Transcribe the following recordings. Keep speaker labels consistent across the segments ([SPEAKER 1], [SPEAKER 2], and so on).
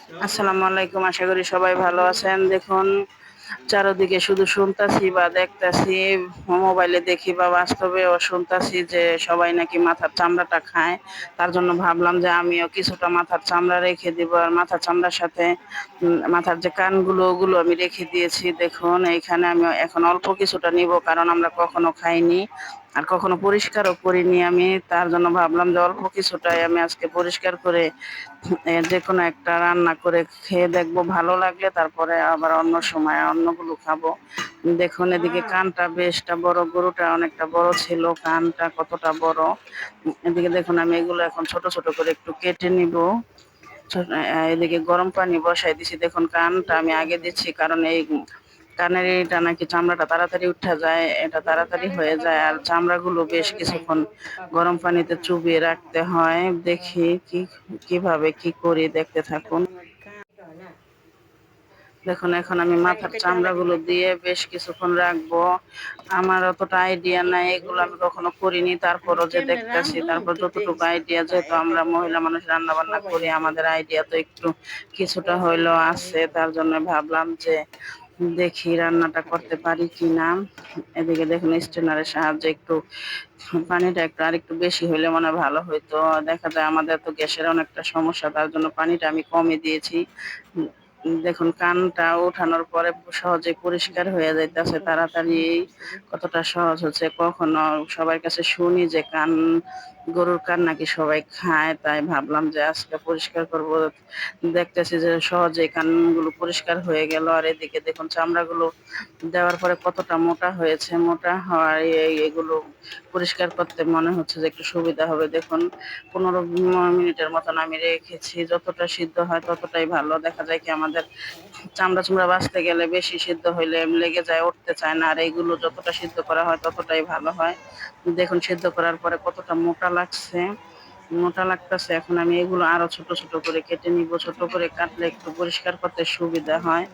[SPEAKER 1] আসসালামু আলাইকুম। আশা করি সবাই ভালো আছেন। দেখুন চারদিকে শুধু শুনতাছি বা দেখতাছি, মোবাইলে দেখি বা বাস্তবেও শুনতাছি যে সবাই নাকি মাথার চামড়াটা খায়। তার জন্য ভাবলাম যে আমিও কিছুটা মাথার চামড়া রেখে দিব। আর মাথার চামড়ার সাথে মাথার যে কানগুলো ওগুলো আমি রেখে দিয়েছি। দেখুন এইখানে আমি এখন অল্প কিছুটা নিব, কারণ আমরা কখনো খাইনি আর কখনো পরিষ্কারও করিনি আমি। তার জন্য ভাবলাম যে অল্প কিছুটাই আমি আজকে পরিষ্কার করে যেকোনো একটা রান্না করে খেয়ে দেখবো, ভালো লাগলে তারপরে আবার অন্য সময় অন্যগুলো খাবো। দেখুন এদিকে কানটা বেশটা বড়, গরুটা অনেকটা বড় ছিল, কানটা কতটা বড়। এদিকে দেখুন আমি এগুলো এখন ছোট ছোট করে একটু কেটে নিব। এদিকে গরম পানি বসাই দিছি। দেখুন কানটা আমি আগে দিচ্ছি, কারণ এই কানের এটা নাকি চামড়াটা তাড়াতাড়ি উঠা যায়, এটা তাড়াতাড়ি হয়ে যায়। আর চামড়াগুলো বেশ কিছুক্ষণ গরম পানিতে চুবিয়ে রাখতে হয়। দেখি কিভাবে কি করি, দেখতে থাকুন। দেখুন এখন আমি মাথার চামড়াগুলো দিয়ে বেশ কিছুক্ষণ রাখবো। আমার অতটা আইডিয়া নাই, এগুলো আমি কখনো করিনি, তারপরও যে দেখতেছি, তারপর যতটুকু আইডিয়া, যেহেতু আমরা মহিলা মানুষ রান্না বান্না করি, আমাদের আইডিয়া তো একটু কিছুটা হইলেও আছে। তার জন্য ভাবলাম যে দেখি রান্নাটা করতে পারি কিনা। এদিকে দেখুন স্ট্রেনারের সাহায্যে একটু পানিটা একটু আরেকটু বেশি হইলে মনে হয় ভালো হইতো। দেখা যায় আমাদের তো গ্যাসের অনেকটা সমস্যা, তার জন্য পানিটা আমি কমই দিয়েছি। দেখুন কানটা ওঠানোর পরে সহজে পরিষ্কার হয়ে যাইতেছে তাড়াতাড়ি। কতটা সহজ হচ্ছে। কখনো সবার কাছে শুনি যে গরুর কান নাকি সবাই খায়, তাই ভাবলাম যে আজকে পরিষ্কার করব। দেখতেছি যে সহজে কানগুলো পরিষ্কার হয়ে গেল। আর এদিকে দেখুন চামড়াগুলো দেওয়ার পরে কতটা মোটা হয়েছে। মোটা হওয়ায় এগুলো পরিষ্কার করতে মনে হচ্ছে যে একটু সুবিধা হবে। দেখুন 15 মিনিটের মতন আমি রেখেছি। যতটা সিদ্ধ হয় ততটাই ভালো। দেখা যায় কি আমাদের চামড়া চুমড়া বাঁচতে গেলে বেশি সিদ্ধ হইলে লেগে যায়, উঠতে চায় না। আর এইগুলো যতটা সিদ্ধ করা হয় ততটাই ভালো হয়। দেখুন সিদ্ধ করার পরে কতটা মোটা লাগছে, মোটা লাগতেছে। এখন আমি এগুলো আরো ছোট ছোট করে কেটে নিব। ছোট করে কাটলে একটু পরিষ্কার করতে সুবিধা হয়।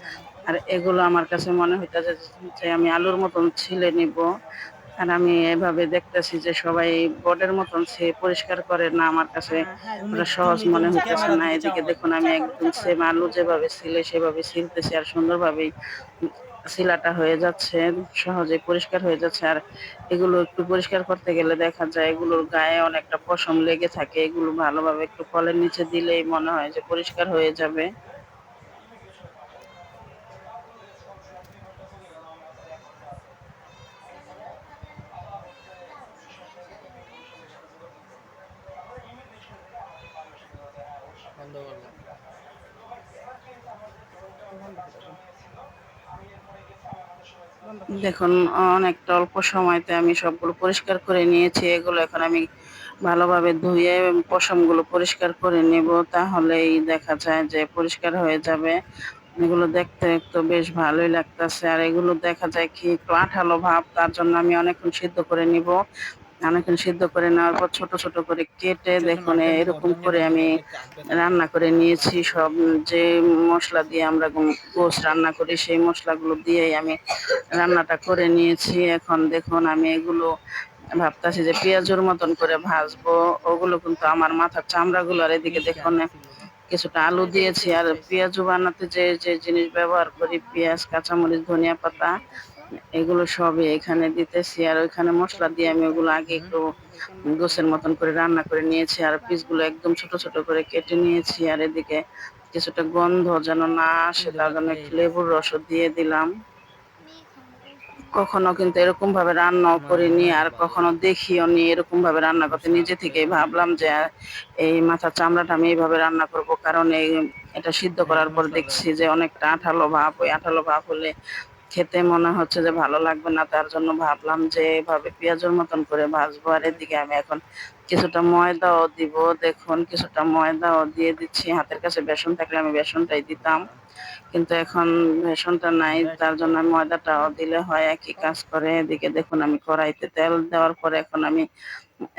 [SPEAKER 1] আর এগুলো আমার কাছে মনে হইতেছে যে আমি আলুর মতন ছিলে নিব। আর আমি এভাবে দেখতেছি যে সবাই বোর্ডের মতন সে পরিষ্কার করে না, আমার কাছে ওটা সহজ মনে হইতেছে না। এদিকে দেখুন আমি একদম সেম আলু যেভাবে ছিলে সেভাবে ছিলতেছি, আর সুন্দরভাবেই শিলাটা হয়ে যাচ্ছে, সহজে পরিষ্কার হয়ে যাচ্ছে। আর এগুলো একটু পরিষ্কার করতে গেলে দেখা যায় এগুলোর গায়ে অনেকটা পশম লেগে থাকে। এগুলো ভালোভাবে একটু কলের নিচে দিলেই মনে হয় যে পরিষ্কার হয়ে যাবে। দেখুন অনেকটা অল্প সময়তে আমি সবগুলো পরিষ্কার করে নিয়েছি। এগুলো এখন আমি ভালোভাবে ধুয়ে পশমগুলো পরিষ্কার করে নেব, তাহলেই দেখা যায় যে পরিষ্কার হয়ে যাবে। এগুলো দেখতে একটু বেশ ভালোই লাগতেছে। আর এগুলো দেখা যায় কি একটু আঠালো ভাব, তার জন্য আমি অনেকক্ষণ সিদ্ধ করে নিব। অনেকক্ষণ সিদ্ধ করে নেওয়ার পর ছোট ছোট করে কেটে দেখুন এরকম করে আমি রান্না করে নিয়েছি। সব যে মশলা দিয়ে আমরা গোশ রান্না করি সেই মশলাগুলো দিয়েই আমি রান্নাটা করে নিয়েছি। এখন দেখুন আমি এগুলো ভাবতেছি যে পেঁয়াজুর মতন করে ভাজবো। ওগুলো কিন্তু আমার মাথার চামড়াগুলো। আর এদিকে দেখুন কিছুটা আলু দিয়েছি। আর পেঁয়াজু বানাতে যে যে জিনিস ব্যবহার করি, পেঁয়াজ, কাঁচামরিচ, ধনিয়া পাতা, এগুলো সবই এখানে দিতেছি। আর ওইখানে মশলা দিয়ে আমি ওগুলো আগে একটু গোছের মতন করে রান্না করে নিয়েছি। আর পিসগুলো একদম ছোট ছোট করে কেটে নিয়েছি। আর এদিকে কিছুটা গন্ধ যেন না আসে তার জন্য একটু লেবুর রসও দিয়ে দিলাম। কখনো কিন্তু এরকম ভাবে রান্নাও করিনি, আর কখনো দেখিও নি এরকম ভাবে রান্না করতে। নিজে থেকেই ভাবলাম যে এই মাথার চামড়াটা আমি এইভাবে রান্না করব, কারণ এটা সিদ্ধ করার পর দেখছি যে অনেকটা আঠালো ভাব। ওই আঠালো ভাব হলে খেতে মনে হচ্ছে যে ভালো লাগবে না। তার জন্য ভাবলাম যে এভাবে পেঁয়াজের মতন করে ভাজবো। আর এদিকে আমি এখন কিছুটা ময়দাও দিব। দেখুন কিছুটা ময়দাও দিয়ে দিচ্ছি। হাতের কাছে বেসন থাকলে আমি বেসনটাই দিতাম, কিন্তু এখন বেসনটা নাই, তার জন্য আমি ময়দাটাও দিলে হয়, একই কাজ করে। এদিকে দেখুন আমি কড়াইতে তেল দেওয়ার পরে এখন আমি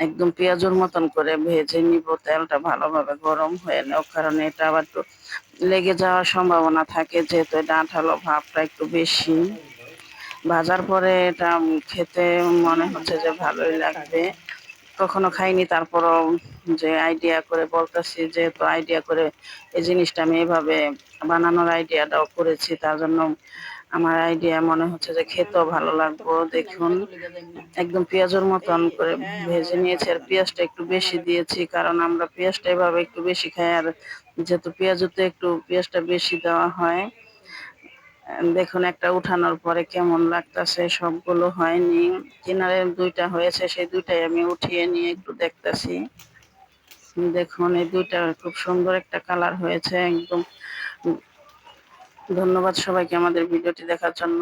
[SPEAKER 1] একদম পেঁয়াজুর মতন করে ভেজে নিব। তেলটা ভালোভাবে গরম হয়ে নেওয়ার কারণে এটা আবার একটু লেগে যাওয়ার সম্ভাবনা থাকে, যেহেতু এটা আঠালো ভাবটা একটু বেশি। ভাজার পরে এটা খেতে মনে হচ্ছে যে ভালোই লাগবে। কখনো খাইনি, তারপরও যে আইডিয়া করে বলতেছি, যেহেতু আইডিয়া করে এই জিনিসটা আমি এভাবে বানানোর আইডিয়াটাও করেছি, তার জন্য আমার আইডিয়া মনে হচ্ছে যে খেতেও ভালো লাগবো। দেখুন একদম পেঁয়াজের মতন করে ভেজে নিয়েছি, আর পেঁয়াজটা একটু বেশি দিয়েছি, কারণ আমরা পেঁয়াজটা এভাবে একটু বেশি খাই, আর যেহেতু পেঁয়াজতে একটু পেঁয়াজটা বেশি দেওয়া হয়। দেখুন একটা উঠানোর পরে কেমন লাগতেছে, সবগুলো হয়নি, কিনারে 2টা হয়েছে, সেই 2টাই আমি উঠিয়ে নিয়ে একটু দেখতেছি। দেখুন এই 2টা খুব সুন্দর একটা কালার হয়েছে একদম। ধন্যবাদ সবাইকে আমাদের ভিডিওটি দেখার জন্য।